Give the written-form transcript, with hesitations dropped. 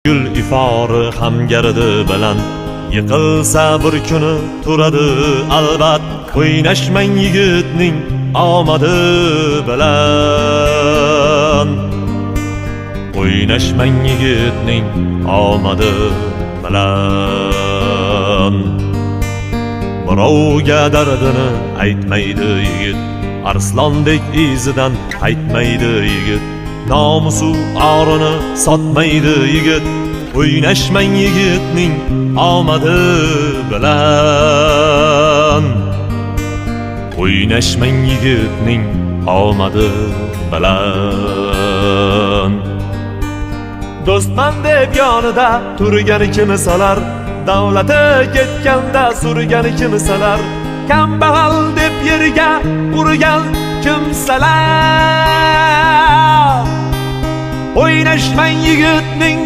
Gul ifori ham gardi bilan yiqilsa bir kuni turadi albat. O'ynashmang yigitning omadi bilan. O'ynashmang yigitning omadi bilan. Birovga dardini aytmaydi yigit, arslondek izidan qaytmaydi yigit. Nomusu orini sotmaydi yigit. O'ynashmang yigitning omadi bilan. O'ynashmang yigitning omadi bilan. Do'stman deb yonida turgani kimsalar, davlati ketganda surgani kimsalar, kambag'al deb yerga urgan kimsalar. O'ynashmang yigitning